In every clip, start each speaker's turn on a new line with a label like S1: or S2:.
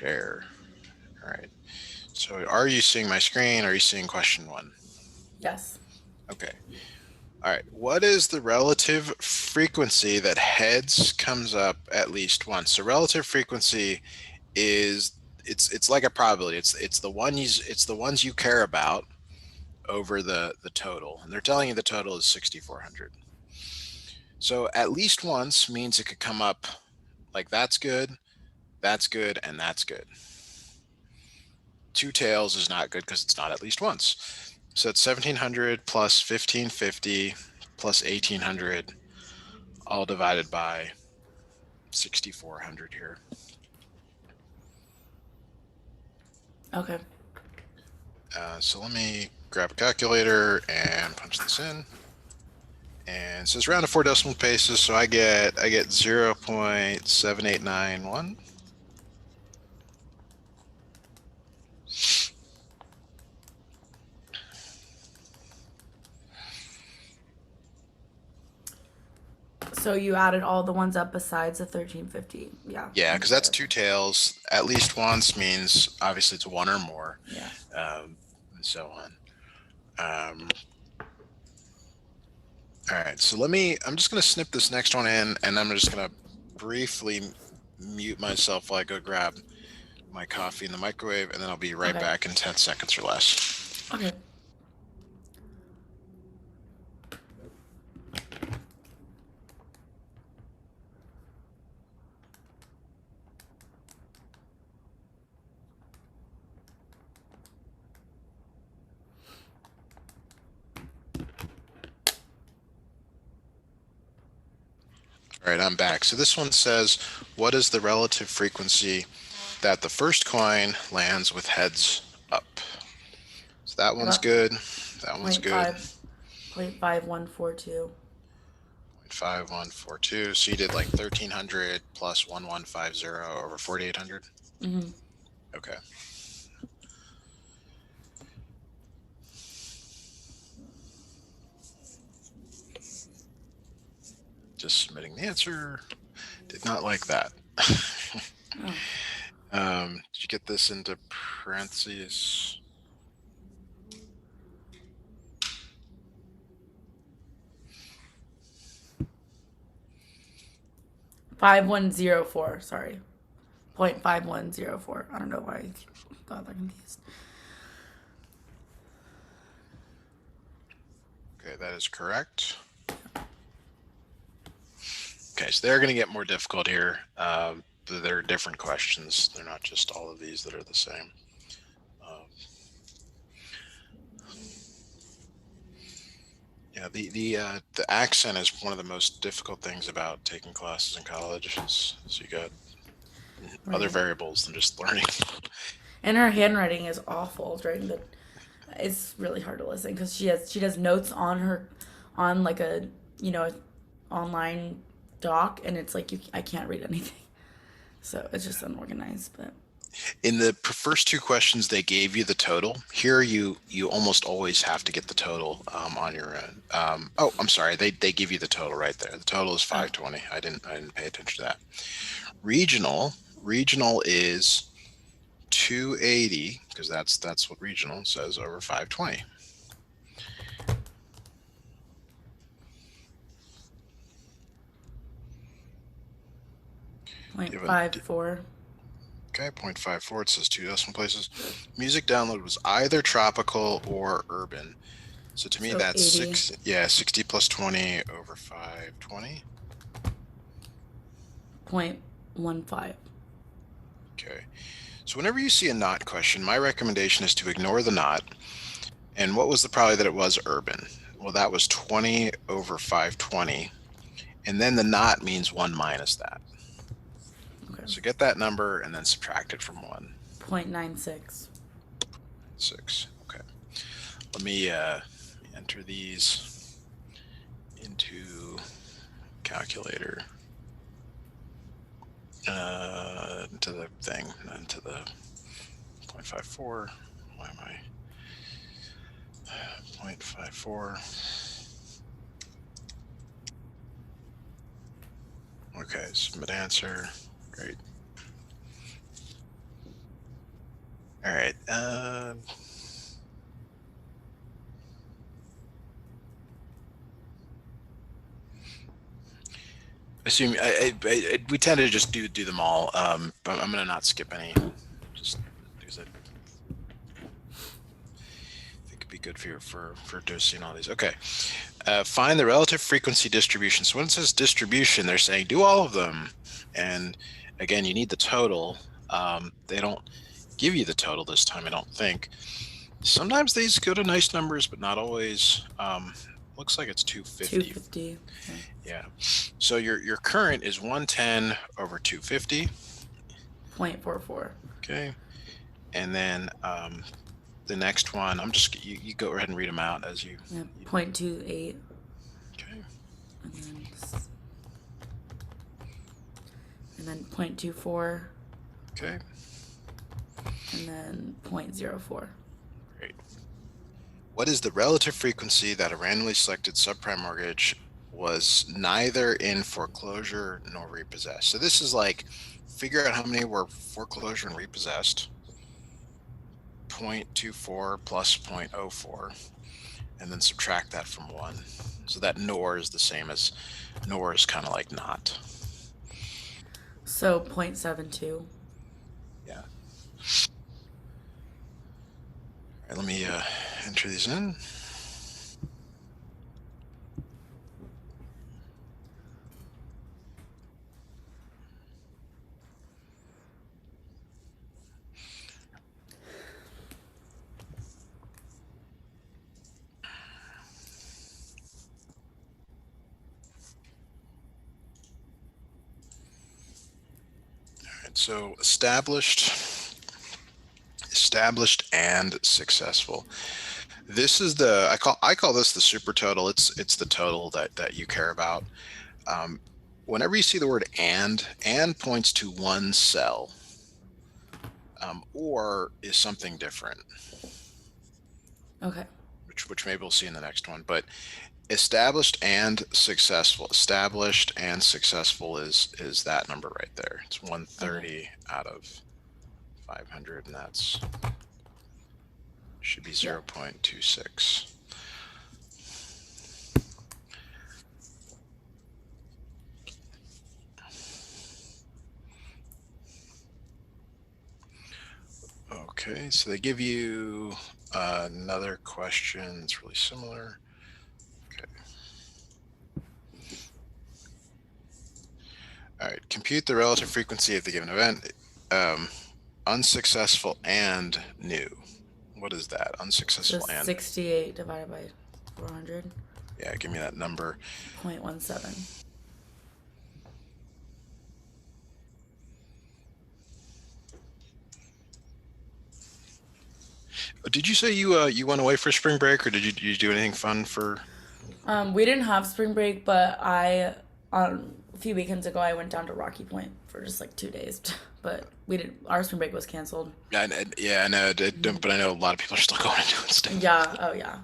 S1: share. All right. So are you seeing my screen? Are you seeing question 1?
S2: Yes.
S1: Okay. All right. What is the relative frequency that heads comes up at least once? So relative frequency is it's like a probability. It's the ones you care about over the total. And they're telling you the total is 6400. So at least once means it could come up like that's good, and that's good. Two tails is not good because it's not at least once. So it's 1700 plus 1550 plus 1800 all divided by 6400 here.
S2: Okay.
S1: So let me grab a calculator and punch this in. And so it's round to 4 decimal places, so I get 0.7891.
S2: So you added all the ones up besides the 1350. Yeah.
S1: Yeah, because
S2: Okay.
S1: that's two tails. At least once means obviously it's one or more,
S2: Yeah.
S1: and so on. Um, all right, so I'm just going to snip this next one in, and I'm just going to briefly mute myself while I go grab my coffee in the microwave, and then I'll be right
S2: Okay.
S1: back in 10 seconds or less.
S2: Okay.
S1: All right, I'm back. So this one says, what is the relative frequency that the first coin lands with heads up? So that one's
S2: About
S1: good. That one's
S2: point
S1: good.
S2: 5142.
S1: 5142. So you did like 1300 plus 1150 over 4800.
S2: Mm-hmm.
S1: Okay. Just submitting the answer. Did not like that.
S2: Oh.
S1: Did you get this into parentheses?
S2: .5104. Sorry. 0.5104. I don't know why I got that confused.
S1: Okay, that is correct. Okay, so they're going to get more difficult here. They're different questions. They're not just all of these that are the same. Yeah, the accent is one of the most difficult things about taking classes in college. So you got other
S2: Right.
S1: variables than just learning.
S2: And her handwriting is awful during the. It's really hard to listen because she does notes on her, on like a online doc, and it's like I can't read anything, so it's just unorganized. But
S1: In the first two questions, they gave you the total. Here, you almost always have to get the total on your own. Oh, I'm sorry. They give you the total right there. The total is
S2: oh,
S1: 520. I didn't pay attention to that. Regional is 280 because that's what regional says over 520.
S2: 0.54.
S1: Okay, 0.54. It says 2 decimal places. Music download was either tropical or urban. So to me,
S2: So
S1: that's
S2: 80.
S1: 60 plus 20 over 520.
S2: 0.15.
S1: Okay. So whenever you see a not question, my recommendation is to ignore the not. And what was the probability that it was urban? Well, that was 20 over 520. And then the not means 1 minus that.
S2: Okay.
S1: So get that number and then subtract it from 1.
S2: 0.96.
S1: 6. Okay. Let me enter these into calculator. Into the thing, into the 0.54. Why am I? 0.54. Okay, submit answer. Great. All right. Assume we tend to just do them all, but I'm gonna not skip any, just because I think it'd be good for just seeing all these. Okay. Find the relative frequency distribution. So when it says distribution, they're saying do all of them, and again, you need the total. They don't give you the total this time, I don't think. Sometimes these go to nice numbers, but not always. Looks like it's 250.
S2: 250. Yeah.
S1: Yeah. So your current is 110 over 250.
S2: 0.44.
S1: Okay. And then the next one, you go ahead and read them out as
S2: Yeah.
S1: you
S2: 0.28.
S1: okay.
S2: And then, and then 0.24.
S1: Okay.
S2: And then 0.04.
S1: Great. What is the relative frequency that a randomly selected subprime mortgage was neither in foreclosure nor repossessed? So this is like figure out how many were foreclosure and repossessed. 0.24 plus 0.04, and then subtract that from 1. So that nor is the same as nor is kind of like not.
S2: So 0.72.
S1: Yeah. All right, let me enter these in. So established and successful. This is the I call this the super total. It's the total that you care about. Whenever you see the word and points to one cell, or is something different,
S2: Okay.
S1: which maybe we'll see in the next one. But established and successful. Established and successful is that number right there. It's 130
S2: Okay.
S1: out of 500, and that's should be
S2: Yeah.
S1: 0.26. Okay, so they give you another question that's really similar. Okay. All right, compute the relative frequency of the given event. Unsuccessful and new. What is that?
S2: So
S1: Unsuccessful and new.
S2: 68 divided by 400.
S1: Yeah, give me that number.
S2: 0.17.
S1: Did you say you went away for spring break, or did you do anything fun for?
S2: We didn't have spring break, but a few weekends ago I went down to Rocky Point for just like 2 days. But we did our spring break was canceled.
S1: Yeah, I know, but I know a lot of people are still going and doing stuff.
S2: Yeah. Oh yeah.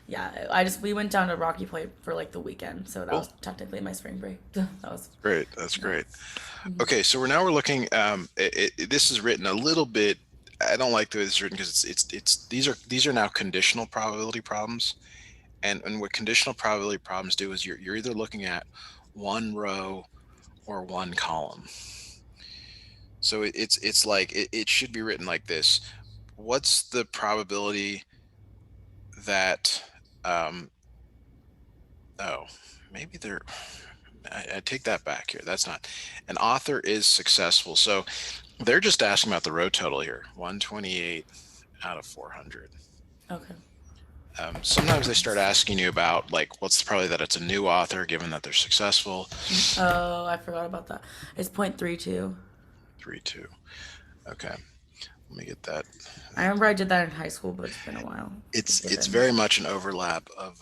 S2: Yeah. We went down to Rocky Point for like the weekend, so that
S1: Cool,
S2: was technically my spring break. That was
S1: great, that's
S2: yeah.
S1: great. Okay, so we're looking. This is written a little bit. I don't like the way this is written because it's these are now conditional probability problems, and what conditional probability problems do is you're either looking at one row or one column. So it's like it should be written like this. What's the probability that oh, maybe they're I take that back here. That's not an author is successful. So they're just asking about the row total here, 128 out of 400.
S2: Okay.
S1: Sometimes they start asking you about like what's the probability that it's a new author given that they're successful.
S2: Oh, I forgot about that. It's 0.32.
S1: 3-2. Okay, let me get that.
S2: I remember I did that in high school, but it's been a while.
S1: It's
S2: Given.
S1: very much an overlap of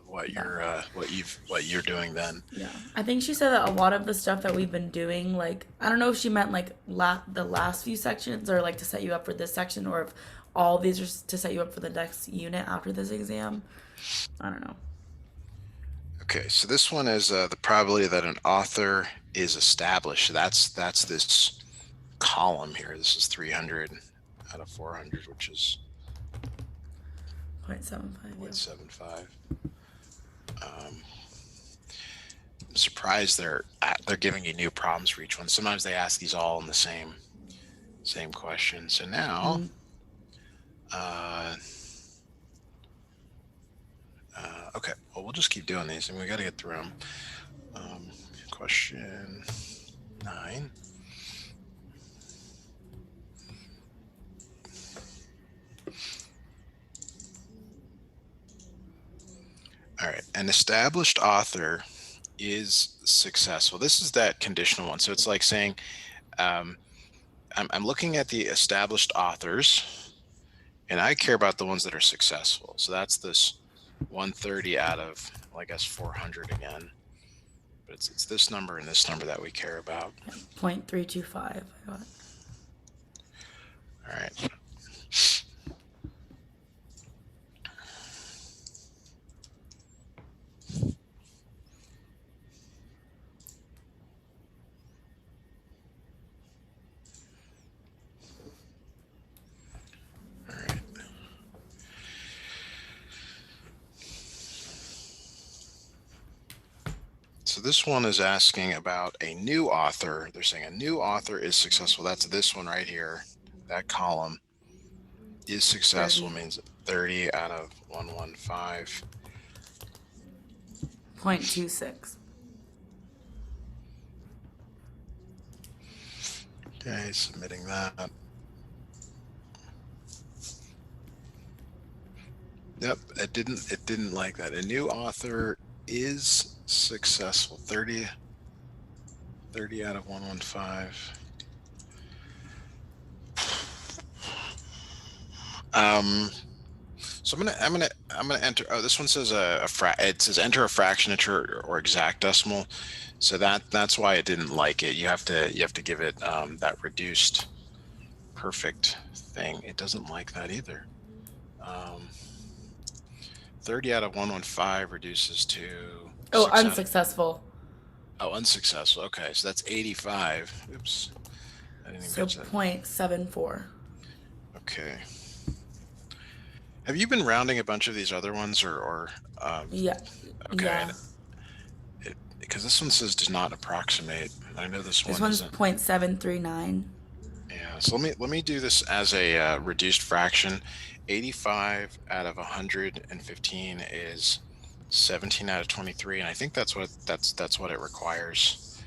S1: what
S2: Yeah.
S1: what you're doing then.
S2: Yeah. I think she said that a lot of the stuff that we've been doing, like, I don't know if she meant like the last few sections or like to set you up for this section or if all these are to set you up for the next unit after this exam. I don't know.
S1: Okay, so this one is the probability that an author is established. That's this column here. This is 300. out of 400, which is
S2: 0.75, yeah.
S1: 0.75. Um, I'm surprised they're giving you new problems for each one. Sometimes they ask these all in the same question. So now,
S2: Mm.
S1: uh, okay, well we'll just keep doing these, and we got to get through them. Um, question 9. All right, an established author is successful. This is that conditional one. So it's like saying, um, I'm looking at the established authors, and I care about the ones that are successful. So that's this 130 out of, well, I guess 400 again. But it's this number and this number that we care about.
S2: Yeah, 0.325, I got.
S1: All right. All right. So this one is asking about a new author. They're saying a new author is successful. That's this one right here. That column is successful
S2: 30.
S1: means 30 out of 115.
S2: 0.26.
S1: Okay, submitting that. Yep, it didn't like that. A new author is successful. 30 out of 115. Um so I'm gonna enter. Oh, this one says it says enter a fraction, enter or exact decimal. So that's why it didn't like it. You have to give it that reduced perfect thing. It doesn't like that either. Um, 30 out of 115 reduces to
S2: Oh,
S1: 6 out of,
S2: unsuccessful.
S1: oh, unsuccessful. Okay, so that's 85. Oops, I didn't even
S2: So
S1: catch that.
S2: 0.74.
S1: Okay. Have you been rounding a bunch of these other ones, or
S2: Yeah.
S1: okay,
S2: Yeah.
S1: because this one says does not approximate. I know this
S2: This
S1: one
S2: one's
S1: isn't.
S2: 0.739.
S1: Yeah, so let me do this as a reduced fraction. 85 out of 115 is 17 out of 23, and I think that's what it requires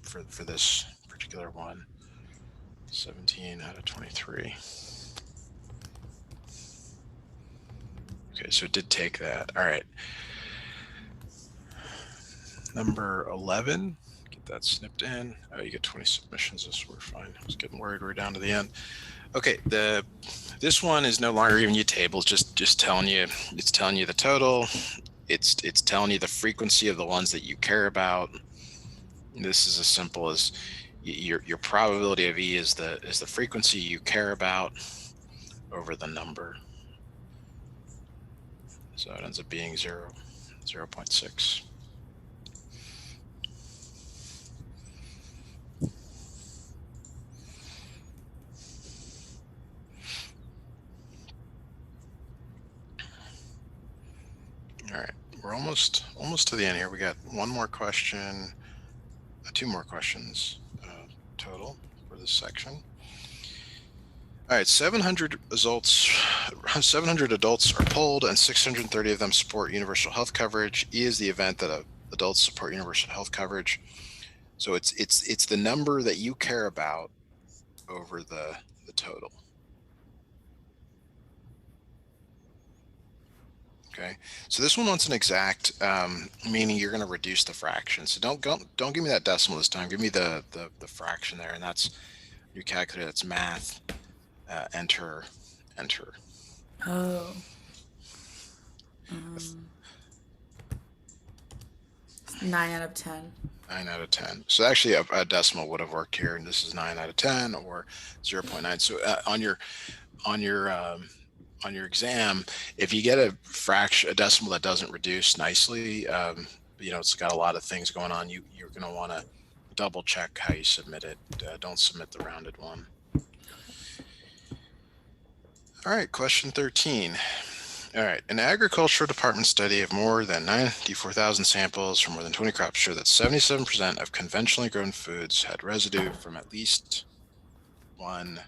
S1: for this particular one. 17 out of 23. Okay, so it did take that. All right, number 11. Get that snipped in. Oh, you get 20 submissions. This we're fine. I was getting worried. We're down to the end. Okay, this one is no longer giving you tables. Just telling you. It's telling you the total. It's telling you the frequency of the ones that you care about. This is as simple as your probability of E is the frequency you care about over the number. So it ends up being 0.6. All right, we're almost to the end here. We got one more question, two more questions total for this section. All right, 700 adults are polled, and 630 of them support universal health coverage. E is the event that adults support universal health coverage. So it's the number that you care about over the total. Okay, so this one wants an exact, meaning you're going to reduce the fraction. So don't give me that decimal this time. Give me the fraction there, and that's your calculator. That's math. Enter.
S2: Oh. 9 out of 10.
S1: 9 out of 10. So actually, a decimal would have worked here, and this is 9 out of 10 or 0.9. So on your on your exam, if you get a fraction, a decimal that doesn't reduce nicely, it's got a lot of things going on. You're going to want to double check how you submit it. Don't submit the rounded one. All right, question 13. All right, an agricultural department study of more than 94,000 samples from more than 20 crops showed that 77% of conventionally grown foods had residue from at least one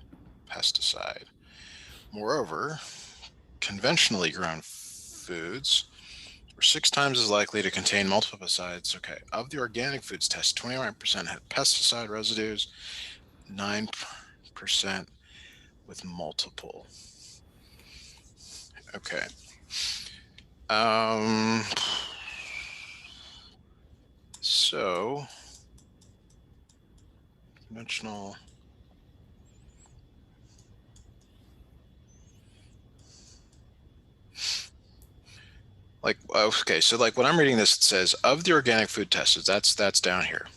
S1: pesticide. Moreover, conventionally grown foods were 6 times as likely to contain multiple pesticides. Okay, of the organic foods tested, 29% had pesticide residues, 9% with multiple. Okay. Um, so conventional. Like okay, so like when I'm reading this, it says of the organic food tested. That's down here.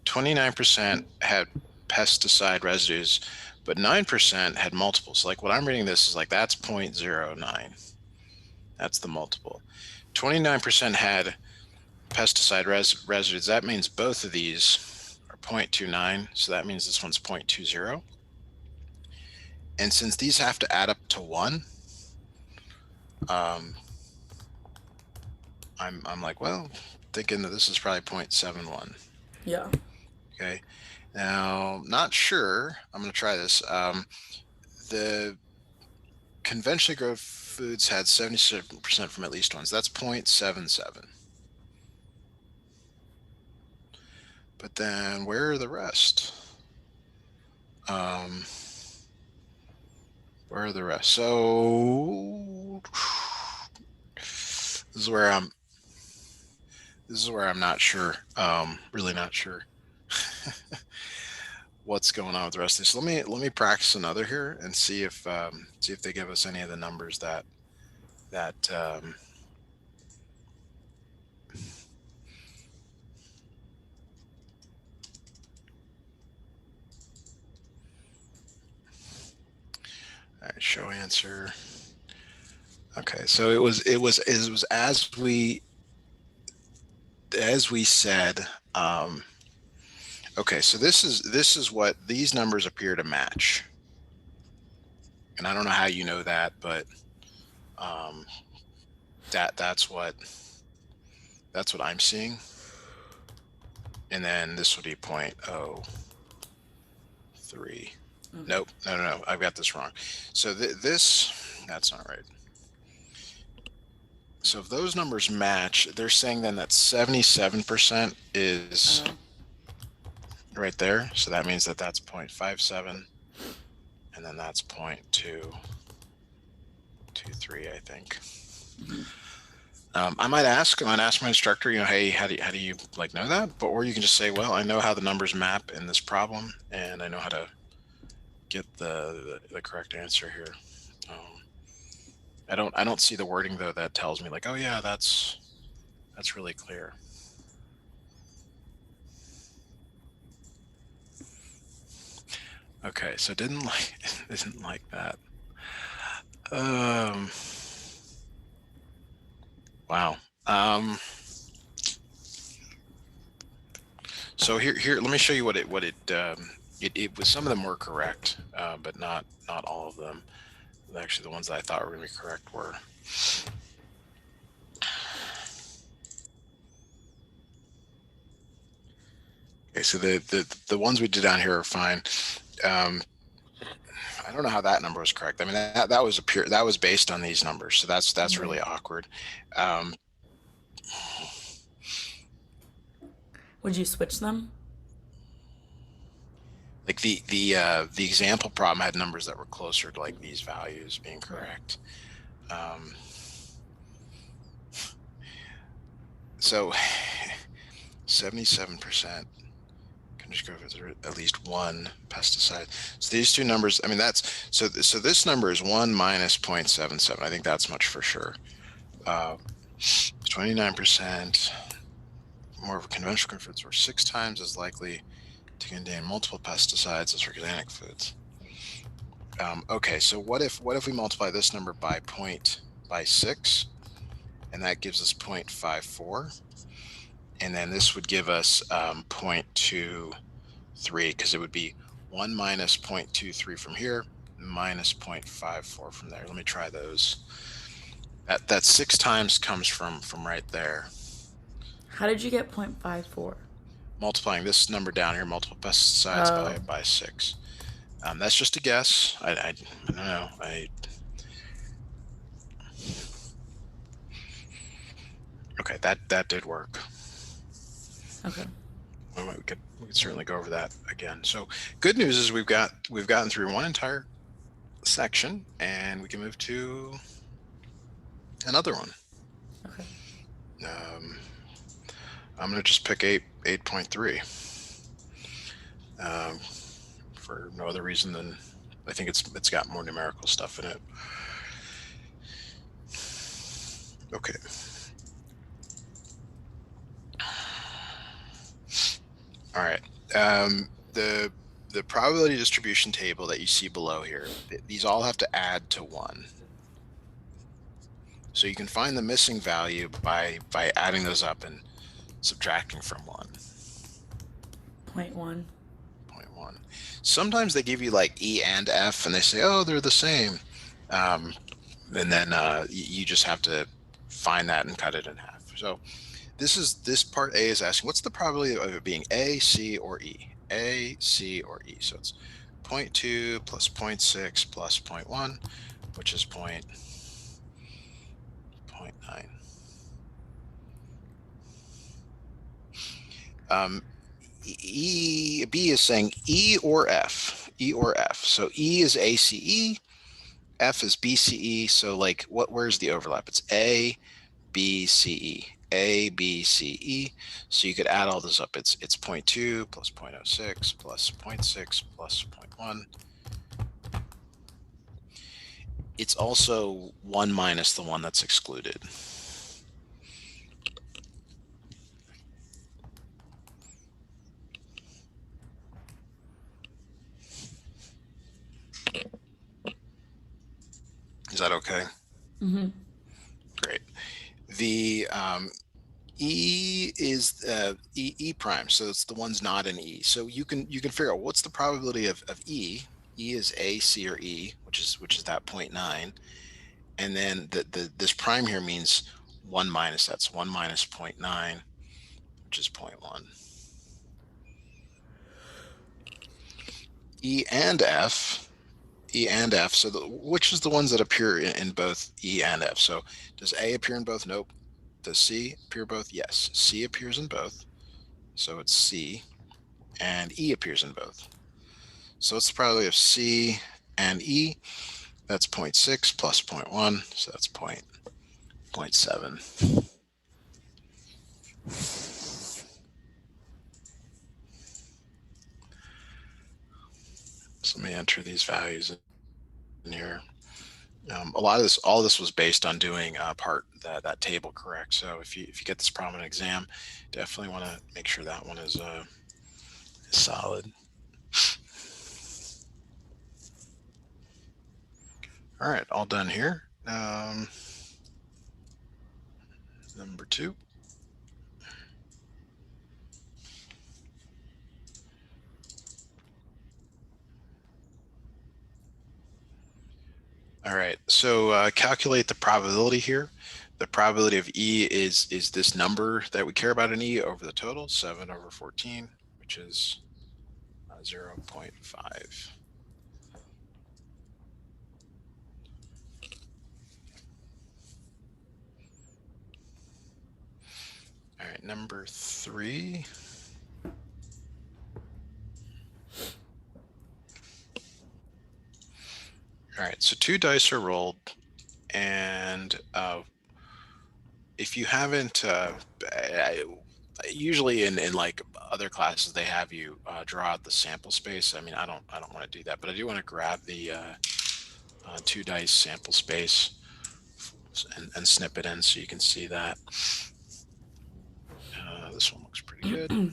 S1: 29% had pesticide residues, but 9% had multiples. Like what I'm reading this is like that's 0.09. That's the multiple. 29% had pesticide residues. That means both of these are 0.29. So that means this one's 0.20. And since these have to add up to one, um, I'm like, well, thinking that this is probably 0.71.
S2: Yeah.
S1: Okay. Now, not sure. I'm going to try this. The conventionally grown foods had 77% from at least one. So that's 0.77. But then where are the rest? Um, where are the rest? So this is where I'm. This is where I'm not sure. Really not sure what's going on with the rest of this. Let me practice another here and see if they give us any of the numbers that. All right, show answer. Okay, so it was as we said. Okay, so this is what these numbers appear to match, and I don't know how you know that, but um, that's what I'm seeing, and then this would be 0.03.
S2: Okay.
S1: Nope, no, I've got this wrong. So this that's not right. So if those numbers match, they're saying then that 77% is
S2: Oh.
S1: right there. So that means that that's 0.57, and then that's 0.223, I think. I might ask my instructor, hey, how do you like know that? But or you can just say, well, I know how the numbers map in this problem, and I know how to get the correct answer here. Um, I don't see the wording though that tells me like, oh yeah, that's really clear. Okay, so didn't like didn't like that. Um, wow. Um, so here, let me show you what it was. Some of them were correct, but not all of them. Actually, the ones that I thought were going to be correct were. Okay, so the ones we did down here are fine. Um, I don't know how that number was correct. I mean that was based on these numbers, so that's really
S2: Right.
S1: awkward. Um,
S2: Would you switch them?
S1: like the example problem had numbers that were closer to like these values being
S2: Right.
S1: correct. Um, so 77% can just go for at least one pesticide. So these two numbers, I mean so this number is 1 minus 0.77. I think that's much for sure. 29% more of conventional foods were 6 times as likely to contain multiple pesticides as organic foods. Okay, so what if we multiply this number by 6, and that gives us 0.54, and then this would give us 0.23 because it would be 1 minus 0.23 from here, minus 0.54 from there. Let me try those. That 6 times comes from right there.
S2: How did you get 0.54?
S1: Multiplying this number down here, multiple best sides
S2: Oh,
S1: by 6. That's just a guess. I don't know. Okay, that did work.
S2: okay.
S1: Well, we could certainly go over that again. So good news is we've gotten through one entire section, and we can move to another one.
S2: Okay.
S1: Um, I'm gonna just pick 8.3 um, for no other reason than I think it's got more numerical stuff in it. Okay. All right. The probability distribution table that you see below here, these all have to add to 1. So you can find the missing value by adding those up and subtracting from 1.
S2: 0.1.
S1: 0.1. Sometimes they give you like E and F, and they say, oh, they're the same. Um, and then you just have to find that and cut it in half. So this part A is asking, what's the probability of it being A, C, or E? A, C, or E. So it's 0.2 plus 0.6 plus 0.1, which is 0.9. B is saying E or F. E or F. So E is ACE, F is BCE. So like where's the overlap? It's A, B, C, E. A, B, C, E. So you could add all this up. It's 0.2 plus 0.06 plus 0.6 plus 0.1. It's also 1 minus the one that's excluded. Is that okay?
S2: Mm-hmm.
S1: Great. The E is E prime, so it's the ones not in E. So you can figure out what's the probability of E. E is A, C, or E, which is that 0.9, and then this prime here means 1 minus that's 1 minus 0.9, which is 0.1. E and F. E and F. So which is the ones that appear in both E and F? So does A appear in both? Nope. Does C appear both? Yes. C appears in both. So it's C. And E appears in both. So what's the probability of C and E? That's 0.6 plus 0.1. So that's 0.7. So let me enter these values in here. All of this was based on doing that table correct. So if you get this problem in exam, definitely want to make sure that one is solid. All right, all done here. Number 2. All right, so calculate the probability here. The probability of E is this number that we care about in E over the total, 7 over 14, which is 0.5. All right, number 3. All right, so 2 dice are rolled, and if you haven't, usually in like other classes they have you draw out the sample space. I mean, I don't want to do that, but I do want to grab the 2 dice sample space and snip it in so you can see that. This one looks pretty good.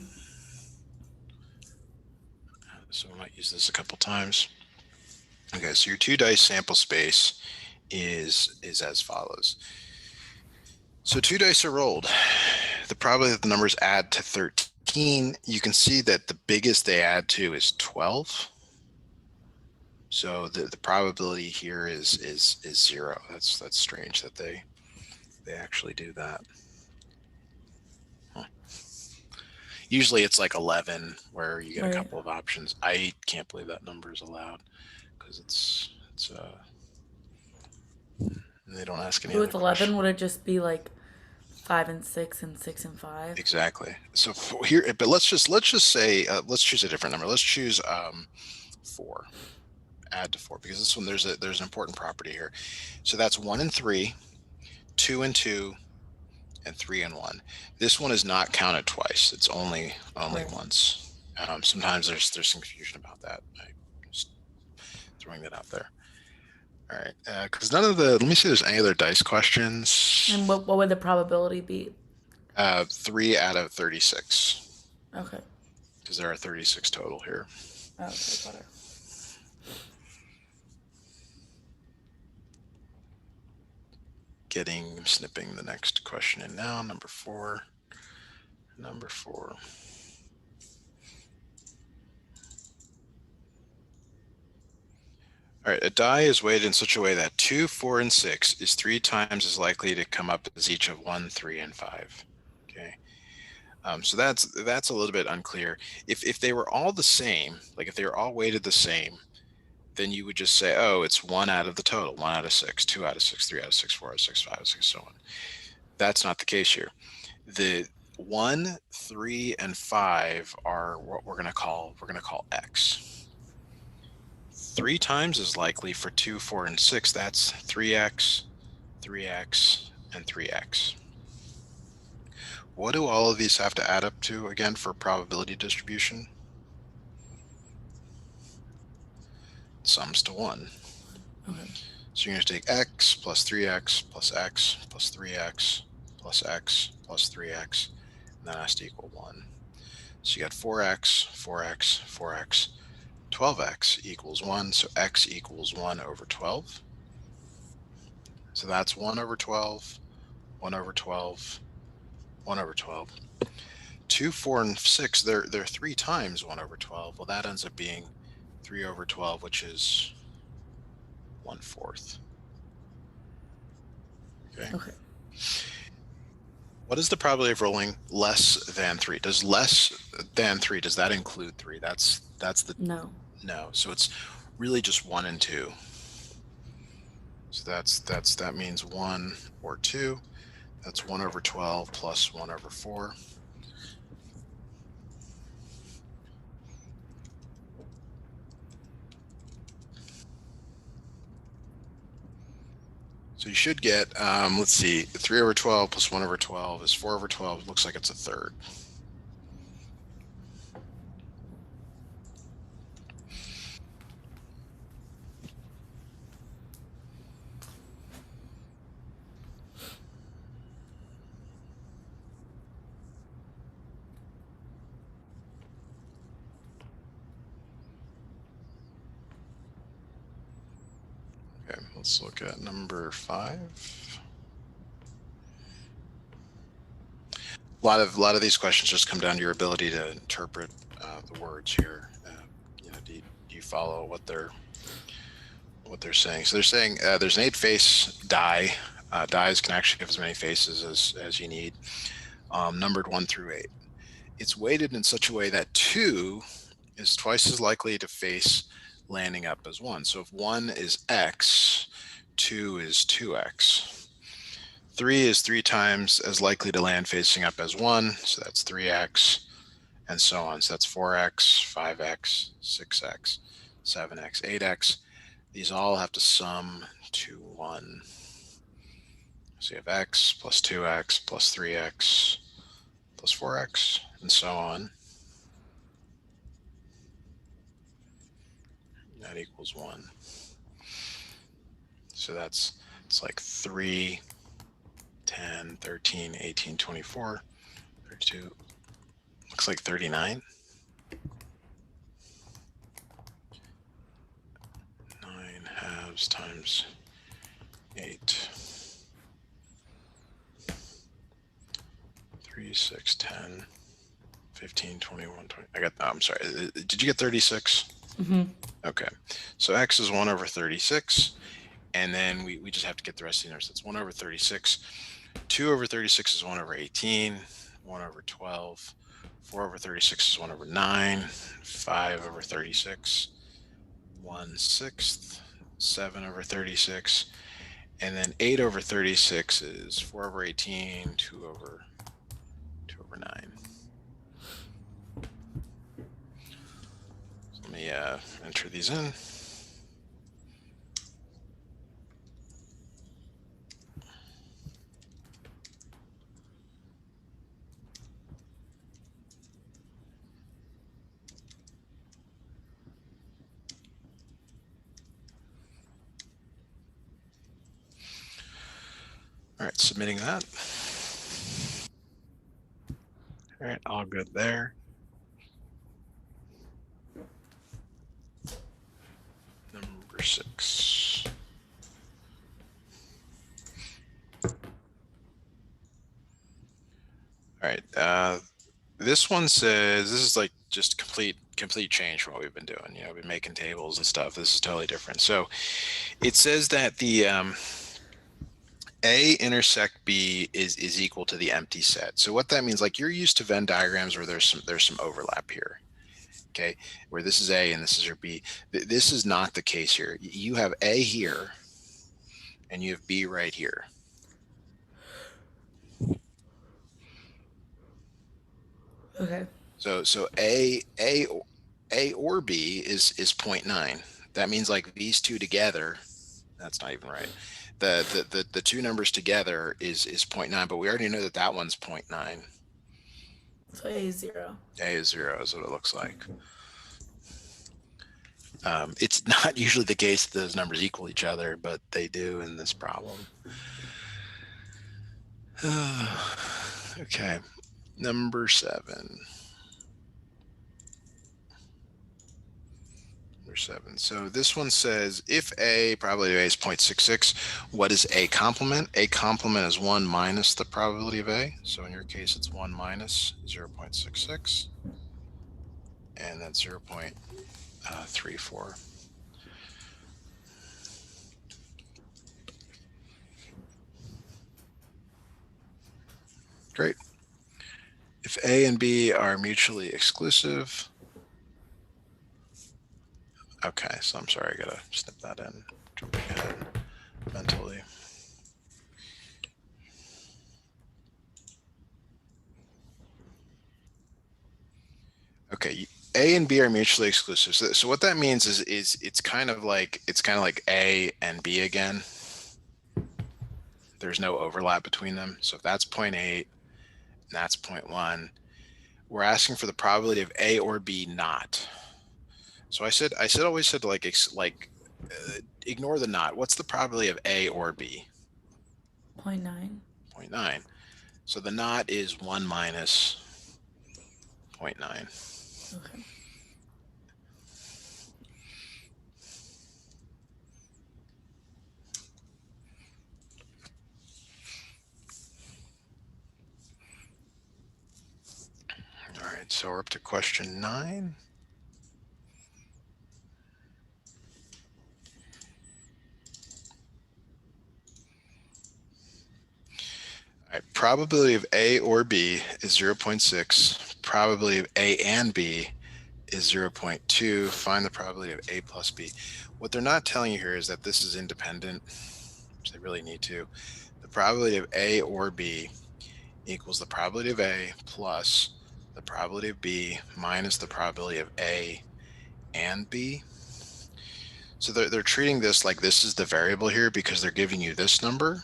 S1: So we might use this a couple times. Okay, so your 2 dice sample space is as follows. So 2 dice are rolled. The probability that the numbers add to 13, you can see that the biggest they add to is 12. So the probability here is zero. That's strange that they actually do that. Huh. Usually it's like 11 where you get a
S2: Right.
S1: couple of options. I can't believe that number is allowed because it's they don't ask any
S2: So
S1: other
S2: with 11,
S1: question.
S2: would it just be like 5 and 6 and 6 and 5?
S1: Exactly. So here, but let's just say let's choose a different number. Let's choose 4. Add to 4 because this one there's an important property here. So that's 1 and 3, 2 and 2, and 3 and 1. This one is not counted twice. It's only
S2: Right.
S1: once. Sometimes there's some confusion about that. I just throwing that out there. All right, because none of the let me see if there's any other dice questions.
S2: And what would the probability be?
S1: 3 out of 36
S2: Okay.
S1: because there are 36 total here.
S2: Okay, got it.
S1: Snipping the next question in now. Number 4. Number 4. All right, a die is weighted in such a way that 2, 4, and 6 is 3 times as likely to come up as each of 1, 3, and 5. Okay, so that's a little bit unclear. If they were all the same, like if they were all weighted the same, then you would just say, oh, it's 1 out of the total, 1 out of 6, 2 out of 6, 3 out of 6, 4 out of 6, 5 out of 6, so on. That's not the case here. The 1, 3, and 5 are what we're gonna call X. 3 times is likely for 2, 4, and 6. That's 3x, 3x, and 3x. What do all of these have to add up to again for probability distribution? Sums to 1.
S2: Okay.
S1: So you're going to take x plus 3x plus x plus 3x plus x plus 3x, and that has to equal 1. So you got 4x, 4x, 4x, 12x equals 1. So x equals 1 over 12. So that's 1 over 12, 1 over 12, 1 over 12. 2, 4, and 6, they're 3 times 1 over 12. Well, that ends up being 3 over 12, which is 1/4. Okay.
S2: Okay.
S1: What is the probability of rolling less than 3? Does less than 3, does that include 3? That's the
S2: No.
S1: no. So it's really just 1 and 2. So that means 1 or 2. That's 1 over 12 plus 1 over 4. So you should get, let's see, 3 over 12 plus 1 over 12 is 4 over 12. Looks like it's a third. Okay, let's look at number 5. A lot of these questions just come down to your ability to interpret the words here. Do you follow what they're saying? So they're saying there's an 8-face die. Dies can actually have as many faces as you need, numbered 1 through 8. It's weighted in such a way that 2 is twice as likely to face landing up as 1. So if 1 is x, 2 is 2x. 3 is 3 times as likely to land facing up as 1, so that's 3x, and so on. So that's 4x, 5x, 6x, 7x, 8x. These all have to sum to 1. So you have x plus 2x plus 3x plus 4x, and so on. That equals 1. So it's like 3, 10, 13, 18, 24, 32. Looks like 39. 9 halves times 8. 3, 6, 10, 15, 21, 20. I'm sorry. Did you get 36? Okay, so x is 1 over 36, and then we just have to get the rest of the numbers. That's 1 over 36. 2 over 36 is 1 over 18, 1 over 12. 4 over 36 is 1 over 9, 5 over 36, 1/6, 7 over 36, and then 8 over 36 is 4 over 18, 2 over 9. So let me enter these in. All right, submitting that. All right, all good there. Number 6. All right, this one says, this is like just complete change from what we've been doing. We've been making tables and stuff. This is totally different. So it says that the A intersect B is equal to the empty set. So what that means, like you're used to Venn diagrams where there's some overlap here. Okay, where this is A and this is your B. This is not the case here. You have A here and you have B right here.
S2: Okay.
S1: So A or B is 0.9. That means like these two together, that's not even right. The two numbers together is 0.9, but we already know that that one's 0.9.
S2: So A is 0.
S1: A is 0 is what it looks like. It's not usually the case that those numbers equal each other, but they do in this problem. Okay, number 7. Number 7. So this one says, if A, probability of A is 0.66, what is A complement? A complement is 1 minus the probability of A. So in your case, it's 1 minus 0.66, and that's 0.34. Great. If A and B are mutually exclusive, okay, so I'm sorry, I gotta snip that in, jumping ahead mentally. Okay, A and B are mutually exclusive. So what that means is it's kind of like A and B again. There's no overlap between them. So if that's 0.8 and that's 0.1, we're asking for the probability of A or B not. So always said ignore the not. What's the probability of A or B?
S2: 0.9.
S1: 0.9. So the not is 1 minus 0.9.
S2: Okay.
S1: All right, so we're up to question 9. All right, probability of A or B is 0.6. Probability of A and B is 0.2. Find the probability of A plus B. What they're not telling you here is that this is independent, which they really need to. The probability of A or B equals the probability of A plus the probability of B minus the probability of A and B. So they're treating this like this is the variable here because they're giving you this number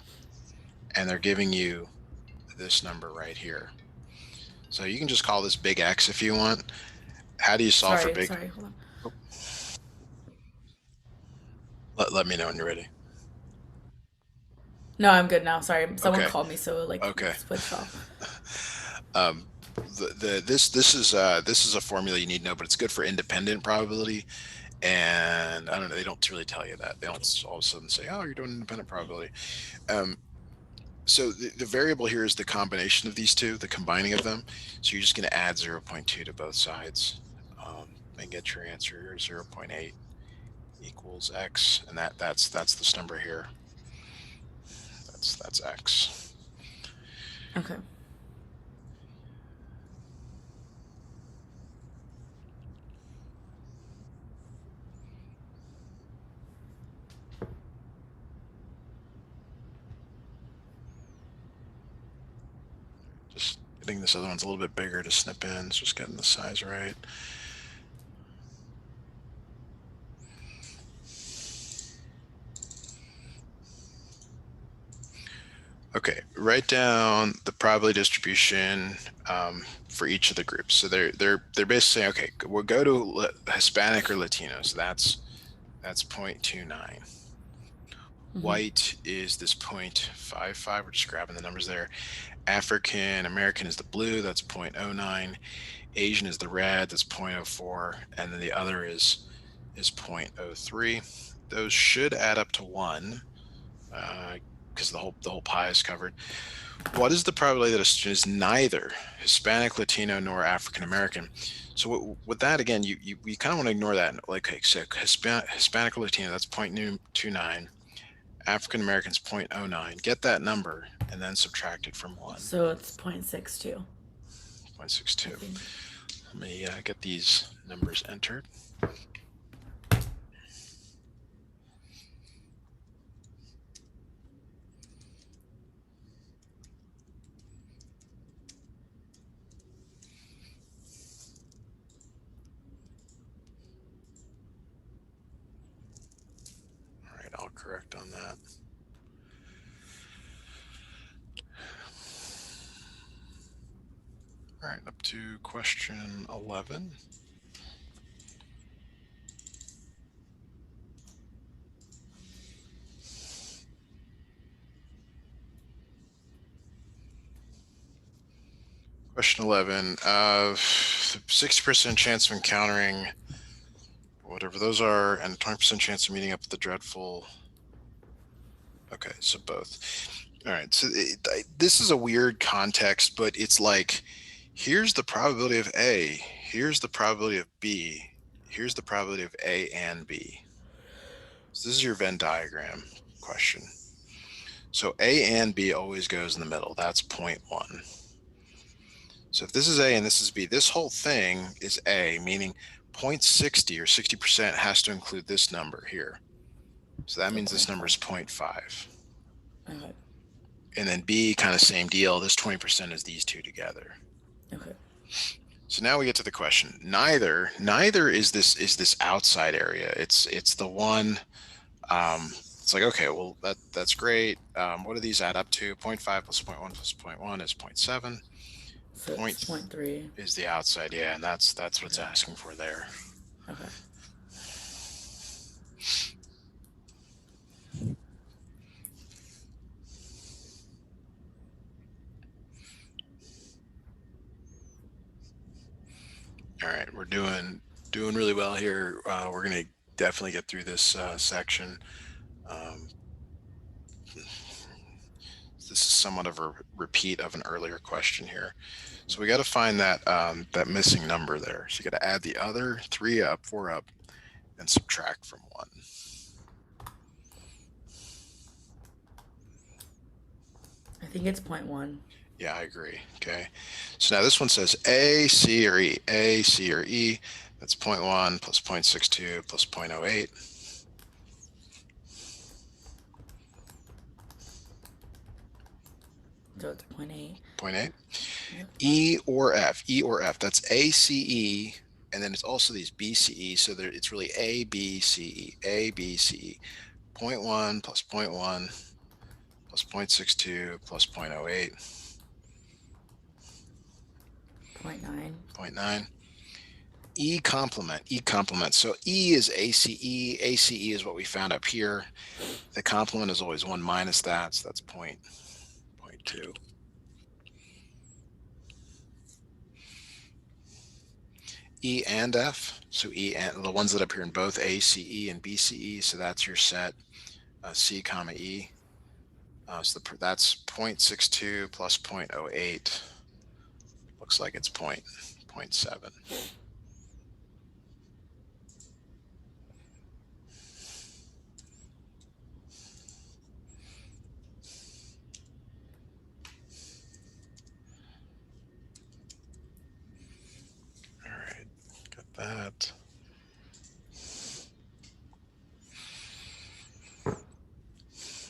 S1: and they're giving you this number right here. So you can just call this big X if you want. How do you solve for big?
S2: Sorry, hold on.
S1: Oh, let me know when you're ready.
S2: No, I'm good now. Sorry. Someone
S1: Okay.
S2: called me, so it like
S1: Okay.
S2: switched off.
S1: This is a formula you need to know, but it's good for independent probability. And I don't know, they don't really tell you that. They don't all of a sudden say, "Oh, you're doing independent probability." So the variable here is the combination of these two, the combining of them. So you're just going to add 0.2 to both sides. and get your answer. 0.8 equals x, and that's this number here. That's x.
S2: Okay.
S1: Just getting this other one's a little bit bigger to snip in. It's just getting the size right. Okay, write down the probability distribution for each of the groups. So they're basically saying, okay, we'll go to Hispanic or Latino. So that's 0.29. White is this 0.55. We're just grabbing the numbers there. African American is the blue. That's 0.09. Asian is the red. That's 0.04. And then the other is 0.03. Those should add up to 1 because the whole pie is covered. What is the probability that a student is neither Hispanic, Latino, nor African American? So with that, again, you kind of want to ignore that. Like, okay, so Hispanic or Latino, that's 0.29. African Americans 0.09. Get that number and then subtract it from 1.
S2: So it's 0.62, I
S1: 0.62.
S2: think.
S1: Let me get these numbers entered. All right, I'll correct on that. All right, up to question 11. Question 11. 60% chance of encountering whatever those are, and 20% chance of meeting up with the dreadful. Okay, so both. All right, so this is a weird context, but it's like, here's the probability of A, here's the probability of B, here's the probability of A and B. So this is your Venn diagram question. So A and B always goes in the middle. That's 0.1. So if this is A and this is B, this whole thing is A, meaning 0.60 or 60% has to include this number here. So that
S2: So
S1: means this number is
S2: 0.5.
S1: 0.5.
S2: Okay.
S1: And then B, kind of same deal. This 20% is these two together.
S2: Okay.
S1: So now we get to the question. Neither is this outside area. It's the one. It's like, okay, well that's great. What do these add up to? 0.5 plus 0.1 plus 0.1 is 0.7.
S2: So it's
S1: Point
S2: 0.3.
S1: is the outside, yeah, and that's what it's
S2: Okay.
S1: asking for there.
S2: Okay.
S1: All right, we're doing really well here. We're gonna definitely get through this section. Um, this is somewhat of a repeat of an earlier question here. So we got to find that missing number there. So you got to add the other 3 up, 4 up, and subtract from 1.
S2: I think it's 0.1.
S1: Yeah, I agree. Okay. So now this one says A, C, or E. A, C, or E. That's 0.1 plus 0.62 plus 0.08.
S2: So it's 0.8.
S1: 0.8.
S2: Yep.
S1: E or F. E or F. That's A, C, E. And then it's also these B, C, E. So it's really A, B, C, E. A, B, C, E. 0.1 plus 0.1 plus 0.62 plus 0.08.
S2: 0.9.
S1: 0.9. E complement. E complement. So E is ACE. ACE is what we found up here. The complement is always 1 minus that. So that's 0.2. E and F. So E and the ones that appear in both ACE and BCE. So that's your set C comma E. So that's 0.62 plus 0.08. Looks like it's 0.7.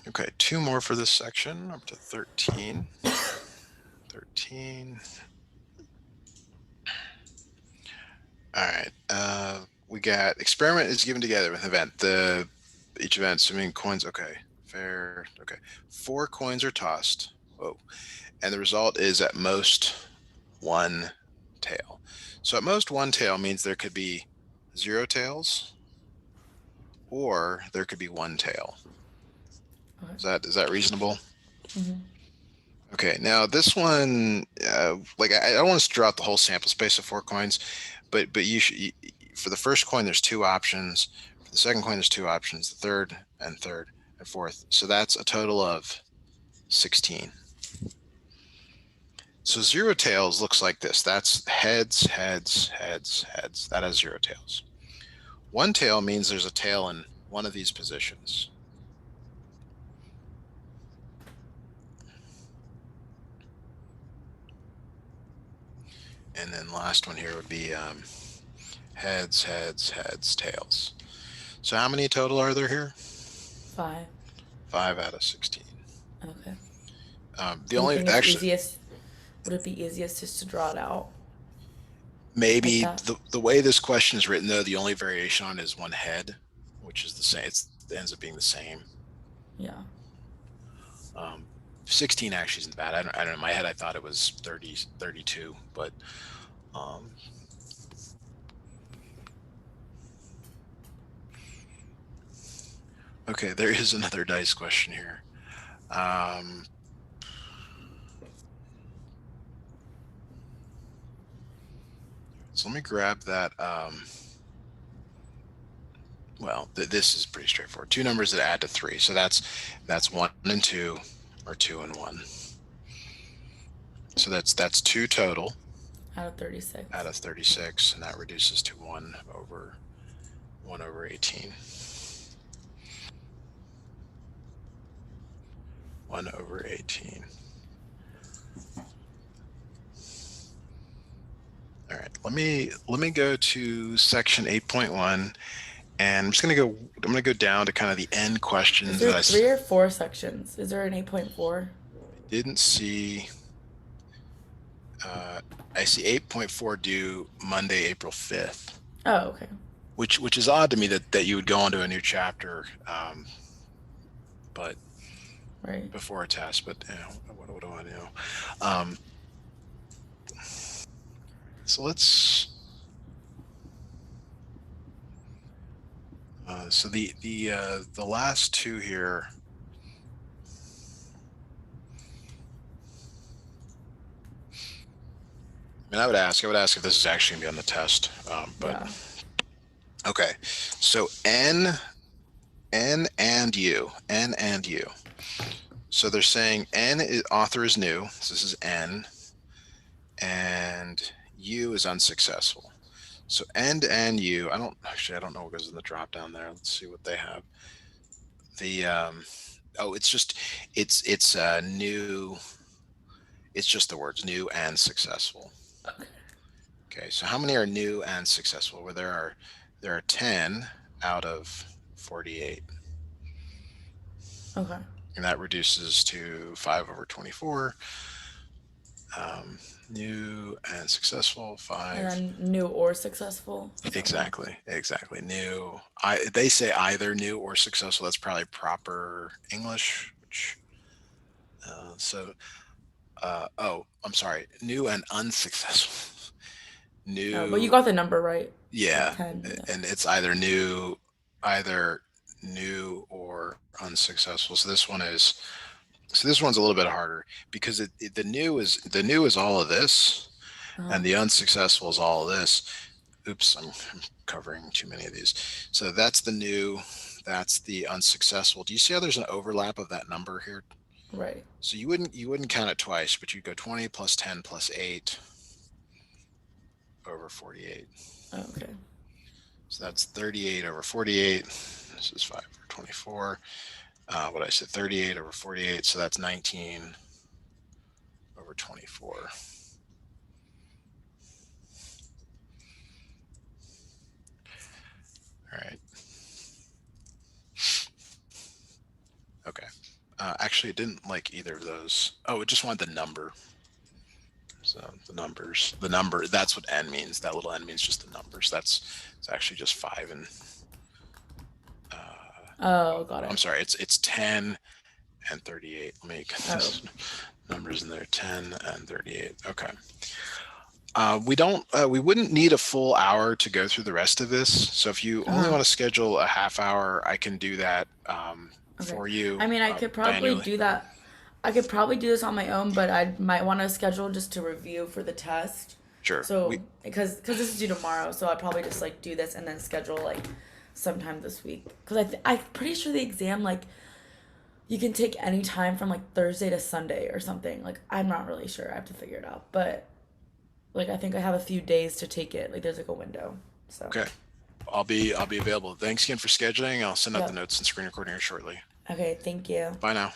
S1: Okay, two more for this section, up to 13. 13. All right. We got experiment is given together with event. The each event assuming coins. Okay, fair. Okay, four coins are tossed. Whoa, and the result is at most one tail. So at most one tail means there could be zero tails, or there could be one tail.
S2: Okay.
S1: Is that reasonable?
S2: Hmm.
S1: Okay, now this one, like I don't want to draw out the whole sample space of four coins, but for the first coin there's two options. For the second coin there's two options. The third and fourth. So that's a total of 16. So zero tails looks like this. That's heads, heads, heads, heads. That has zero tails. One tail means there's a tail in one of these positions. And then last one here would be heads, heads, heads, tails. So how many total are there here?
S2: 5.
S1: 5 out of 16.
S2: Okay.
S1: The
S2: Do you
S1: only
S2: think it's
S1: actually
S2: easiest? Would it be easiest just to draw it out like
S1: maybe
S2: that?
S1: the way this question is written though, the only variation on it is one head, which is the same. It ends up being the same.
S2: Yeah.
S1: Um, 16 actually isn't bad. I don't know. In my head, I thought it was 30, 32, but um, okay, there is another dice question here. Um, so let me grab that. Well, this is pretty straightforward. Two numbers that add to three. So that's one and two, or two and one. So that's two total
S2: Out of 36.
S1: out of 36, and that reduces to 1 over 18. 1 over 18. All right, let me go to section 8.1, and I'm gonna go down to kind of the end
S2: Is
S1: questions
S2: there
S1: that
S2: three or four sections? Is there an 8.4?
S1: I didn't see. Uh, I see 8.4 due Monday, April 5th,
S2: Oh, okay.
S1: which is odd to me that you would go into a new chapter, but
S2: Right.
S1: before a test. But what do I know? Um, so let's. So the last two here. I mean, I would ask if this is actually gonna be on the test. But
S2: Yeah.
S1: okay, so N and U. So they're saying author is new. So this is N, and U is unsuccessful. So end and U. I don't know what goes in the drop down there. Let's see what they have. The oh, it's new. It's just the words new and successful.
S2: Okay.
S1: Okay, so how many are new and successful? Well, there are 10 out of 48,
S2: Okay.
S1: and that reduces to 5/24. New and successful
S2: And
S1: 5.
S2: then new or successful. So no.
S1: Exactly. New. They say either new or successful. That's probably proper English. Which so oh, I'm sorry. New and unsuccessful.
S2: Oh, but you
S1: New.
S2: got the number right. Like
S1: Yeah,
S2: 10. Yeah.
S1: and it's either new or unsuccessful. So this one's a little bit harder because the new is all of this,
S2: Uh-huh.
S1: and the unsuccessful is all of this. Oops, I'm covering too many of these. So that's the new, that's the unsuccessful. Do you see how there's an overlap of that number here?
S2: Right.
S1: So you wouldn't count it twice, but you'd go 20 plus 10 plus 8 over 48.
S2: Okay.
S1: So that's 38 over 48. This is 5 over 24. What I said, 38 over 48. So that's 19 over 24. All right. Okay. Actually, it didn't like either of those. Oh, it just wanted the number. So the number, that's what n means. That little n means just the numbers. It's actually just 5 and
S2: Oh, got
S1: I'm
S2: it.
S1: sorry, it's 10 and 38. Let me get
S2: Oh,
S1: this numbers in there. 10 and 38. Okay. We wouldn't need a full hour to go through the rest of this. So if you only
S2: uh-huh.
S1: want to schedule a half hour, I can do that
S2: Okay.
S1: for you
S2: I mean, I could probably
S1: manually.
S2: do that. I could probably do this on my own, but I might want to schedule just to review for the test.
S1: Sure.
S2: So, because this is due tomorrow, so I'd probably just like do this and then schedule like sometime this week. Because I'm pretty sure the exam like you can take any time from like Thursday to Sunday or something. Like I'm not really sure. I have to figure it out. But like I think I have a few days to take it. Like there's like a window. So,
S1: Okay. I'll be available. Thanks again for scheduling. I'll send out the
S2: yep.
S1: notes and screen recording here shortly.
S2: Okay, thank you.
S1: Bye now.